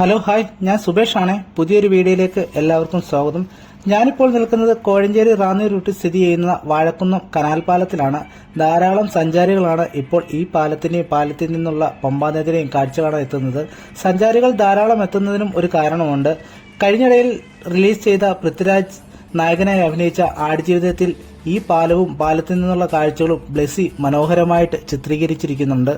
Hello hi, ഞാൻ സുബേഷ് ആണ്. പുതിയൊരു വീഡിയോയിലേക്ക് എല്ലാവർക്കും സ്വാഗതം. ഞാനിപ്പോൾ നിൽക്കുന്നത് കോഴഞ്ചേരി റാന്നി റൂട്ടിൽ സ്ഥിതി ചെയ്യുന്ന വാഴക്കുന്നം കനാൽ പാലത്തിലാണ്. ധാരാളം സഞ്ചാരികളാണ് ഇപ്പോൾ ഈ പാലത്തിൽ നിന്നുള്ള പമ്പാനദിയെയും കാഴ്ച കാണാൻ എത്തുന്നത്. സഞ്ചാരികൾ ധാരാളം എത്തുന്നതിനും ഒരു കാരണമുണ്ട്. കഴിഞ്ഞിടയിൽ റിലീസ് ചെയ്ത പൃഥ്വിരാജ് നായകനായി അഭിനയിച്ച ആടുജീവിതത്തിൽ ഈ പാലവും പാലത്തിൽ നിന്നുള്ള കാഴ്ചകളും ബ്ലെസ്സി മനോഹരമായിട്ട് ചിത്രീകരിച്ചിരിക്കുന്നുണ്ട്.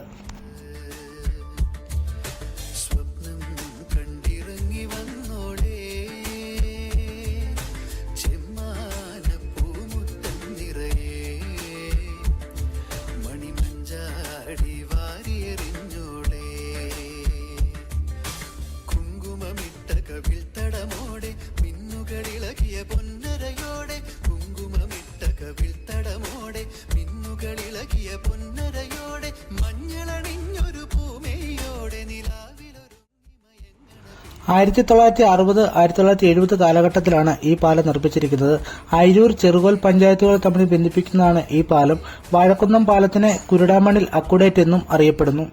ആയിരത്തി 1960-1970 കാലഘട്ടത്തിലാണ് ഈ പാലം നിർമ്മിച്ചിരിക്കുന്നത്. അയിരൂർ, ചെറുകോൽ പഞ്ചായത്തുകൾ തമ്മിൽ ബന്ധിപ്പിക്കുന്നതാണ് ഈ പാലം. വാഴക്കുന്നം പാലത്തിന് കുരുടാമണിൽ അക്കുഡേറ്റ് എന്നും അറിയപ്പെടുന്നു.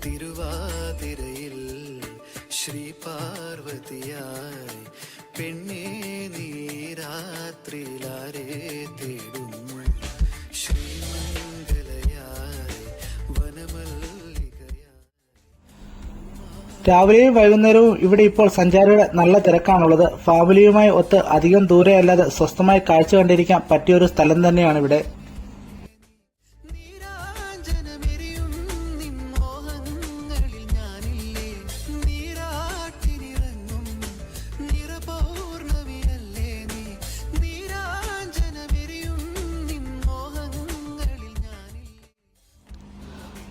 തിരുവാതിരയിൽ ശ്രീ പാർവതിയായി പെണ്ണേ നീ രാത്രിയിലാരെ തേടുന്നു, ശ്രീമംഗലയായി വനമല്ലികയായി. രാവിലെയും വൈകുന്നേരവും ഇവിടെ ഇപ്പോൾ സഞ്ചാരികളുടെ നല്ല തിരക്കാണുള്ളത്. ഫാമിലിയുമായി ഒത്ത് അധികം ദൂരെയല്ലാതെ സ്വസ്ഥമായി കാഴ്ച കണ്ടിരിക്കാൻ പറ്റിയൊരു സ്ഥലം തന്നെയാണ് ഇവിടെ.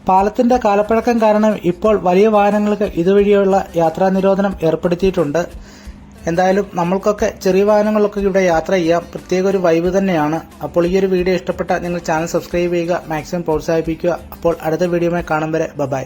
പാലത്തിന്റെ കാലപ്പഴക്കം കാരണം ഇപ്പോൾ വലിയ വാഹനങ്ങൾക്ക് ഇതുവഴിയുള്ള യാത്രാ നിരോധനം ഏർപ്പെടുത്തിയിട്ടുണ്ട്. എന്തായാലും നമ്മൾക്കൊക്കെ ചെറിയ വാഹനങ്ങളൊക്കെ ഇവിടെ യാത്ര ചെയ്യാം. പ്രത്യേക ഒരു വൈബ് തന്നെയാണ്. അപ്പോൾ ഈ ഒരു വീഡിയോ ഇഷ്ടപ്പെട്ടാൽ നിങ്ങൾ ചാനൽ സബ്സ്ക്രൈബ് ചെയ്യുക, മാക്സിമം പ്രോത്സാഹിപ്പിക്കുക. അപ്പോൾ അടുത്ത വീഡിയോയുമായി കാണും വരെ ബൈ.